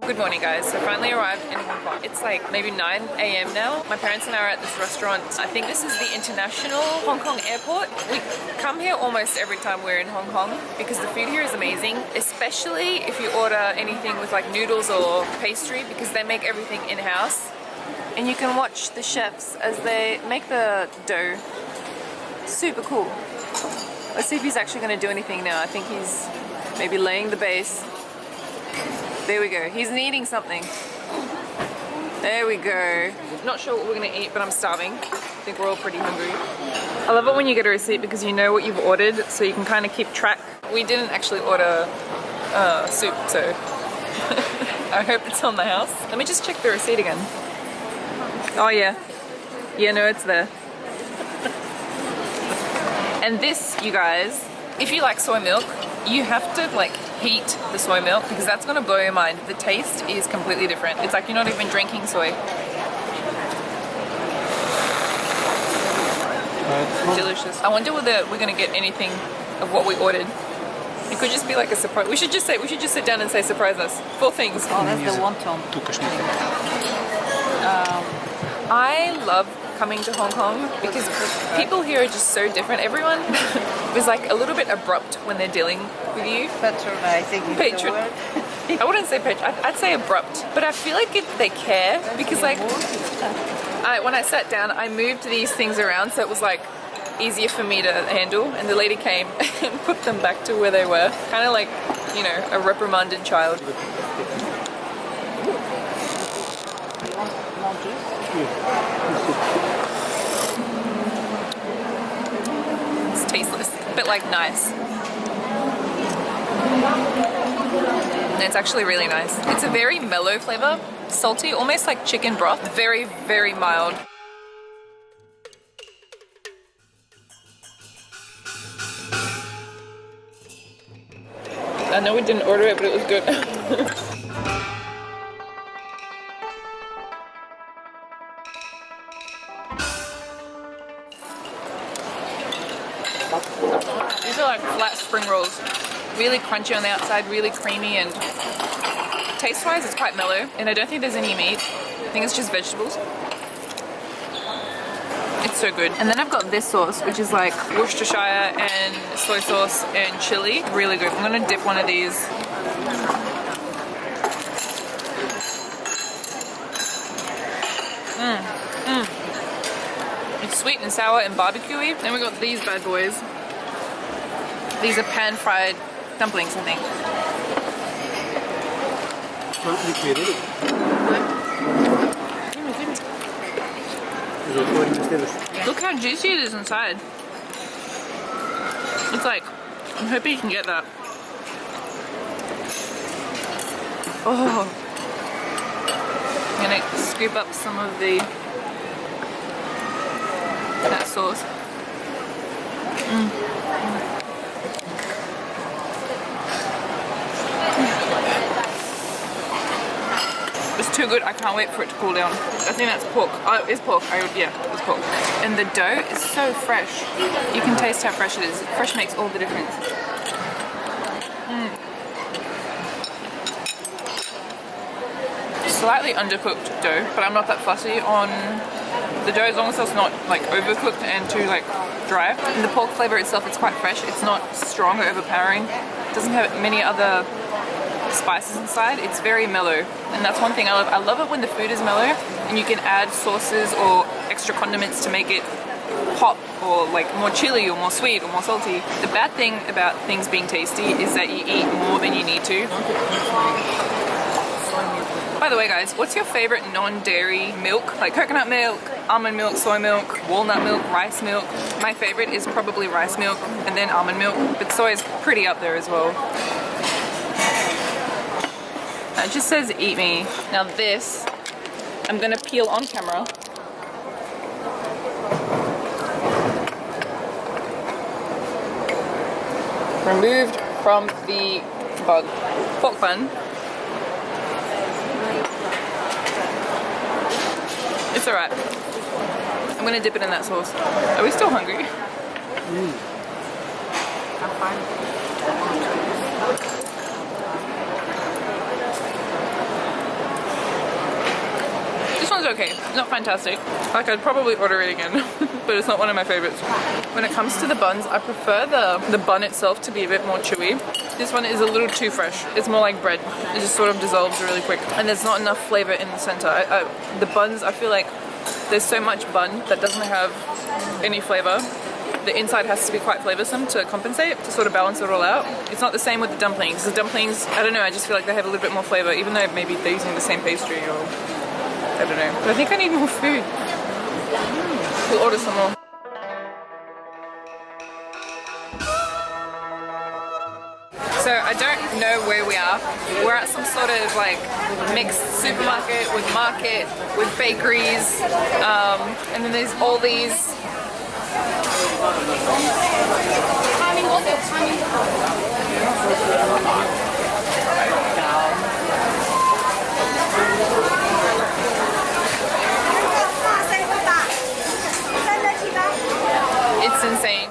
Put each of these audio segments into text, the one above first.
Good morning, guys. So finally arrived in Hong Kong. It's like maybe 9 a.m. now. My parents and I are at this restaurant. I think this is the International Hong Kong Airport. We come here almost every time we're in Hong Kong because the food here is amazing, especially if you order anything with like noodles or pastry because they make everything in-house. And you can watch the chefs as they make the dough. Super cool. Let's see if he's actually going to do anything now. I think he's maybe laying the base. There we go. He's kneading something. There we go. Not sure what we're going to eat, but I'm starving. I think we're all pretty hungry. I love it when you get a receipt because you know what you've ordered, so you can kind of keep track. We didn't actually order soup, so I hope it's on the house. Let me just check the receipt again. Oh yeah. Yeah, no, it's there. And this, you guys, if you like soy milk, you have to like heat the soy milk because that's gonna blow your mind. The taste is completely different. It's like you're not even drinking soy. Delicious. I wonder whether we're gonna get anything of what we ordered. It could just be like a surprise. We should just sit down and say surprise us. 4 things. Oh, that's the wonton. I love coming to Hong Kong because people here are just so different. Everyone is like a little bit abrupt when they're dealing with you. Patronizing is the word. I wouldn't say I'd say abrupt, but I feel like they care because like when I sat down, I moved these things around so it was like easier for me to handle, and the lady came and put them back to where they were, kind of like, you know, a reprimanded child. It's tasteless, but like nice. And it's actually really nice. It's a very mellow flavor, salty, almost like chicken broth. Very, very mild. I know we didn't order it, but it was good. These are like flat spring rolls. Really crunchy on the outside, really creamy, and taste-wise it's quite mellow. And I don't think there's any meat. I think it's just vegetables. It's so good. And then I've got this sauce, which is like Worcestershire and soy sauce and chili. Really good. I'm gonna dip one of these. It's sweet and sour and barbecue-y. Then we got these bad boys. These are pan-fried dumplings, I think. Look how juicy it is inside. It's like, I'm hoping you can get that. Oh. I'm gonna scoop up some of that sauce. It's too good. I can't wait for it to cool down. I think that's pork. Oh, it's pork. Yeah, it's pork. And the dough is so fresh. You can taste how fresh it is. Fresh makes all the difference. Slightly undercooked dough, but I'm not that fussy on the dough as long as it's not like overcooked and too like dry. And the pork flavor itself, it's quite fresh. It's not strong or overpowering. It doesn't have many other spices inside. It's very mellow, and that's one thing I love. I love it when the food is mellow and you can add sauces or extra condiments to make it pop, or like more chili or more sweet or more salty. The bad thing about things being tasty is that you eat more than you need to. By the way, guys, what's your favorite non-dairy milk? Like coconut milk, almond milk, soy milk, walnut milk, rice milk. My favorite is probably rice milk and then almond milk, but soy is pretty up there as well. It just says eat me. Now this, I'm gonna peel on camera. Removed from the bug. Pork bun. It's alright. I'm gonna dip it in that sauce. Are we still hungry? I'm fine. one's okay, not fantastic. Like, I'd probably order it again, but it's not one of my favorites. When it comes to the buns, I prefer the bun itself to be a bit more chewy. This one is a little too fresh. It's more like bread. It just sort of dissolves really quick, and there's not enough flavor in the center. The buns, I feel like there's so much bun that doesn't have any flavor. The inside has to be quite flavoursome to compensate, to sort of balance it all out. It's not the same with the dumplings. The dumplings, I don't know, I just feel like they have a little bit more flavour, even though maybe they're using the same pastry or I don't know. But I think I need more food. We'll order some more. So I don't know where we are. We're at some sort of like mixed supermarket with market, with bakeries, and then there's all these it's insane.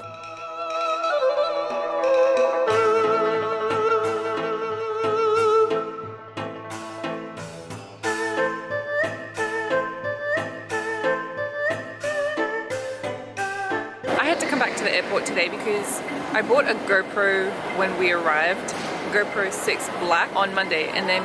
Back to the airport today because I bought a GoPro when we arrived, GoPro 6 Black on Monday, and then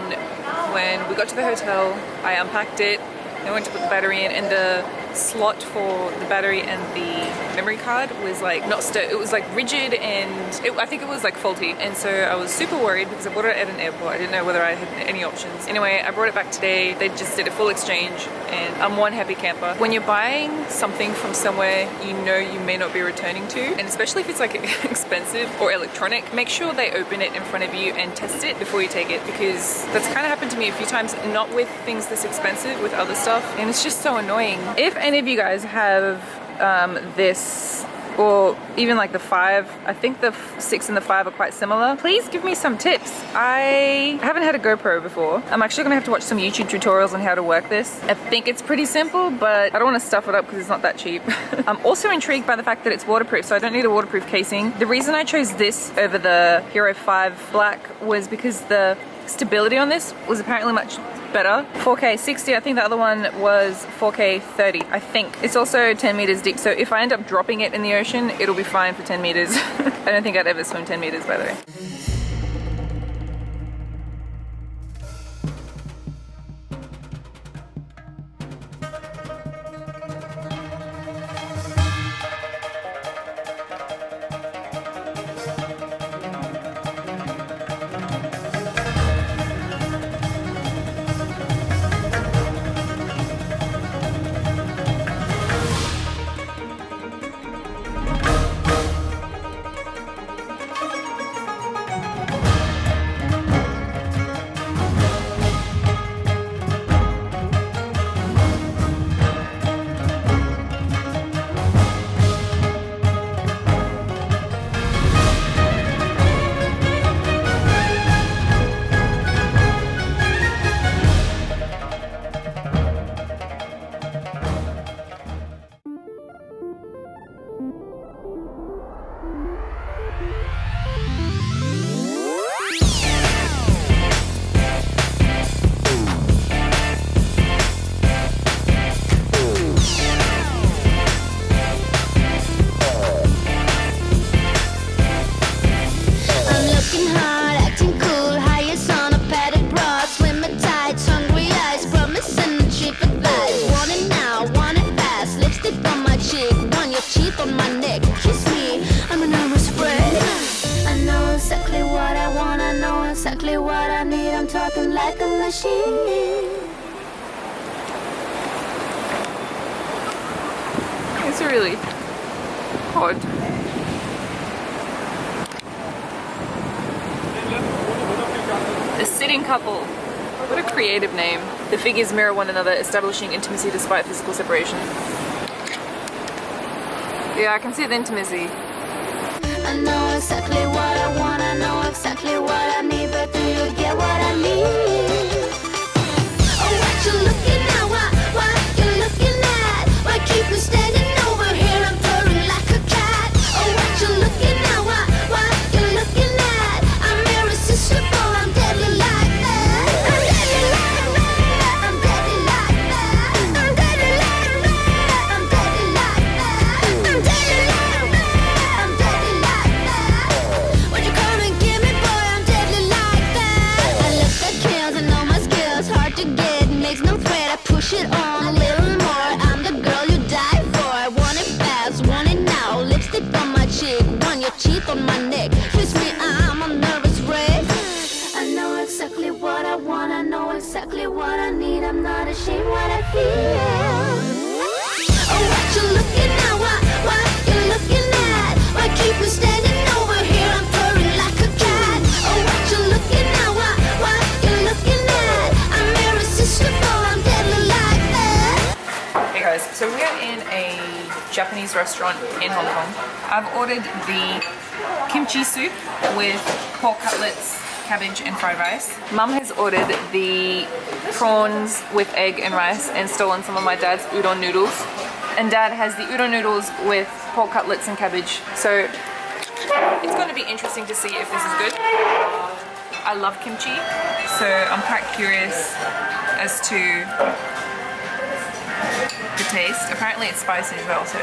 when we got to the hotel I unpacked it and went to put the battery in, and the slot for the battery and the memory card was like not it was like rigid, and I think it was like faulty, and so I was super worried because I bought it at an airport. I didn't know whether I had any options. Anyway, I brought it back today. They just did a full exchange and I'm one happy camper. When you're buying something from somewhere you know you may not be returning to, and especially if it's like expensive or electronic, make sure they open it in front of you and test it before you take it, because that's kind of happened to me a few times, not with things this expensive, with other stuff, and it's just so annoying. If any of you guys have this, or even like the 5, I think the 6 and the 5 are quite similar, please give me some tips. I haven't had a GoPro before. I'm actually gonna have to watch some YouTube tutorials on how to work this. I think it's pretty simple, but I don't want to stuff it up because it's not that cheap. I'm also intrigued by the fact that it's waterproof, so I don't need a waterproof casing. The reason I chose this over the Hero 5 Black was because the stability on this was apparently much better. 4K 60, I think the other one was 4K 30, I think. It's also 10 meters deep, so if I end up dropping it in the ocean, it'll be fine for 10 meters. I don't think I'd ever swim 10 meters, by the way. Exactly what I need, I'm talking like a machine. It's really odd. A sitting couple. What a creative name. The figures mirror one another, establishing intimacy despite physical separation. Yeah, I can see the intimacy. I know exactly what I want, I know exactly what I need, but do you get what I mean? Oh, what you looking at? What you looking at? Why keep you standing over here? I'm purring like a cat. Oh, what you looking at? What you looking at? I'm irresistible, I'm deadly like that. I'm deadly like that. I'm deadly like that. on my neck. Twist me, I'm a nervous wreck. I know exactly what I want, I know exactly what I need. I'm not ashamed what I feel. Oh, what you looking at? What you looking at? Why keep me standing over here? I'm purring like a cat. Oh, what you looking at? What you looking at? I'm irresistible, I'm deadly like that. Hey guys, so we are in a Japanese restaurant in Hong Kong. I've ordered the kimchi soup with pork cutlets, cabbage and fried rice. Mum has ordered the prawns with egg and rice and stolen some of my dad's udon noodles. And Dad has the udon noodles with pork cutlets and cabbage. So it's going to be interesting to see if this is good. I love kimchi, so I'm quite curious as to the taste. Apparently it's spicy as well, so.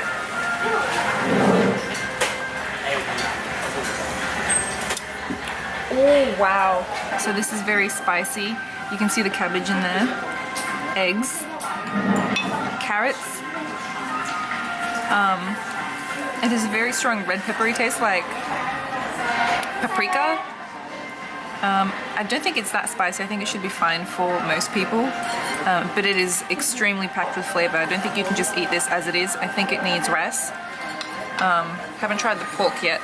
Oh wow. So this is very spicy. You can see the cabbage in there. Eggs. Carrots. It has a very strong red peppery taste, like paprika. I don't think it's that spicy. I think it should be fine for most people, but it is extremely packed with flavor. I don't think you can just eat this as it is. I think it needs rice. Haven't tried the pork yet.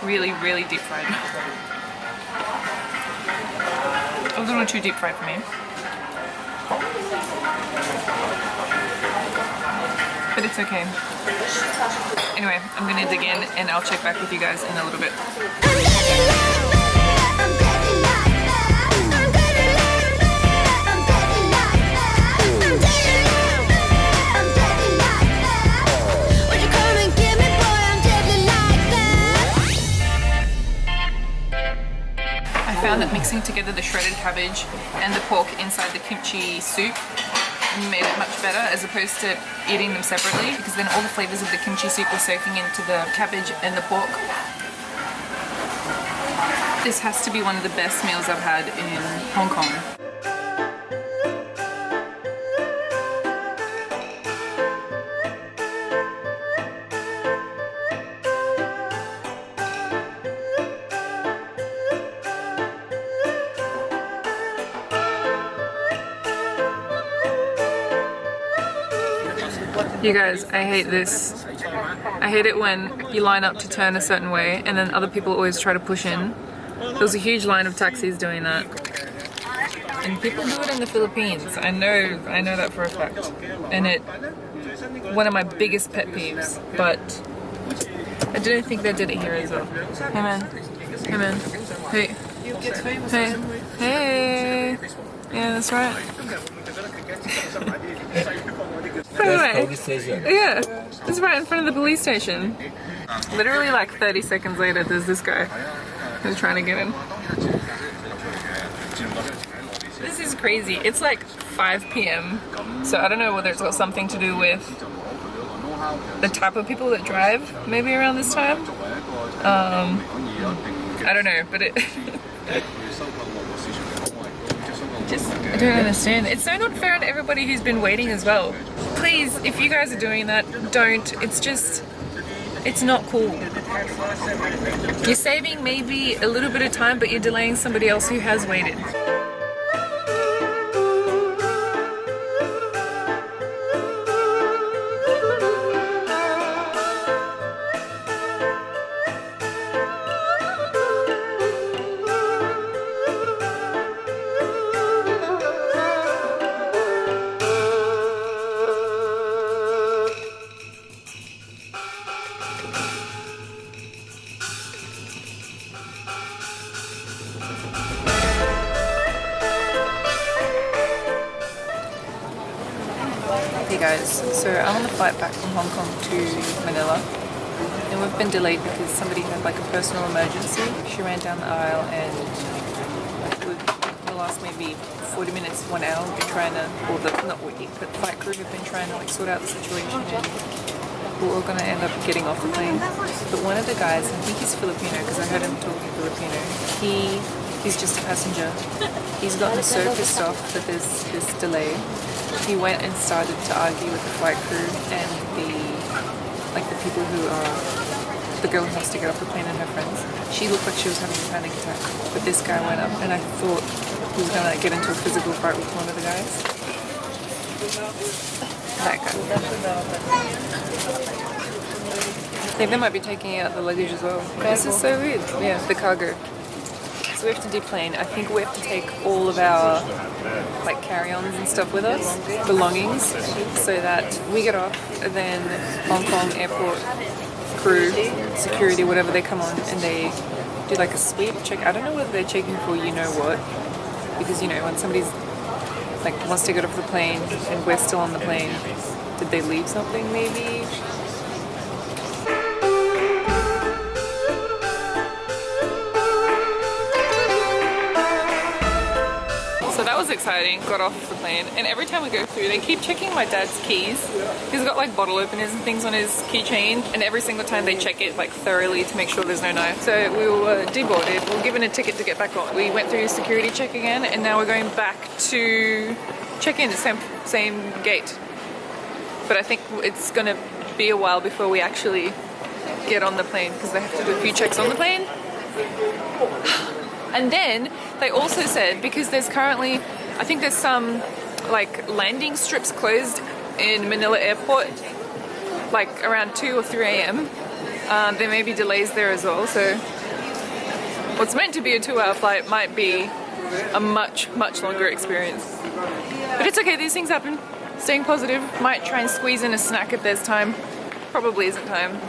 Really, really deep fried. A little too deep fried for me. But it's okay. Anyway, I'm gonna dig in and I'll check back with you guys in a little bit. I found that mixing together the shredded cabbage and the pork inside the kimchi soup made it much better as opposed to eating them separately, because then all the flavors of the kimchi soup were soaking into the cabbage and the pork. This has to be one of the best meals I've had in Hong Kong. You guys, I hate this. I hate it when you line up to turn a certain way and then other people always try to push in. There was a huge line of taxis doing that. And people do it in the Philippines. I know that for a fact. And it, one of my biggest pet peeves, but I didn't think they did it here as well. Hey man, hey man, hey, hey, hey, yeah, that's right. Anyway, yeah, it's right in front of the police station. Literally like 30 seconds later, there's this guy who's trying to get in. This is crazy. It's like 5 p.m. So I don't know whether it's got something to do with the type of people that drive maybe around this time. I don't know, but it just, I don't understand. It's so not fair on everybody who's been waiting as well. Please, if you guys are doing that, don't. It's just, it's not cool. You're saving maybe a little bit of time, but you're delaying somebody else who has waited. Hey guys, so I'm on the flight back from Hong Kong to Manila, and we've been delayed because somebody had like a personal emergency. She ran down the aisle, and the last maybe 40 minutes, 1 hour, we've been trying to, or the, not we, but the flight crew have been trying to like sort out the situation, and we're all gonna end up getting off the plane. But one of the guys, I think he's Filipino because I heard him talking Filipino, he He's just a passenger. He's gotten so pissed off that there's this delay. He went and started to argue with the flight crew and the people who are the girl who wants to get off the plane and her friends. She looked like she was having a panic attack, but this guy went up and I thought he was gonna get into a physical fight with one of the guys. That guy. I think they might be taking out the luggage as well. This is so weird. Yeah, the cargo. So we have to deplane. I think we have to take all of our like carry-ons and stuff with us, belongings, so that we get off and then Hong Kong airport crew, security, whatever, they come on and they do like a sweep check. I don't know whether they're checking for you know what, because you know when somebody's like wants to get off the plane and we're still on the plane, did they leave something maybe? So that was exciting, got off the plane, and every time we go through they keep checking my dad's keys. He's got like bottle openers and things on his keychain, and every single time they check it like thoroughly to make sure there's no knife. So we were deboarded, we were given a ticket to get back on. We went through security check again, and now we're going back to check in, the same gate. But I think it's gonna be a while before we actually get on the plane because they have to do a few checks on the plane. And then they also said, because there's currently, I think there's some like landing strips closed in Manila airport, like around 2 or 3 a.m. There may be delays there as well. So what's meant to be a 2-hour flight might be a much longer experience. But it's okay, these things happen. Staying positive, might try and squeeze in a snack if there's time. Probably isn't time.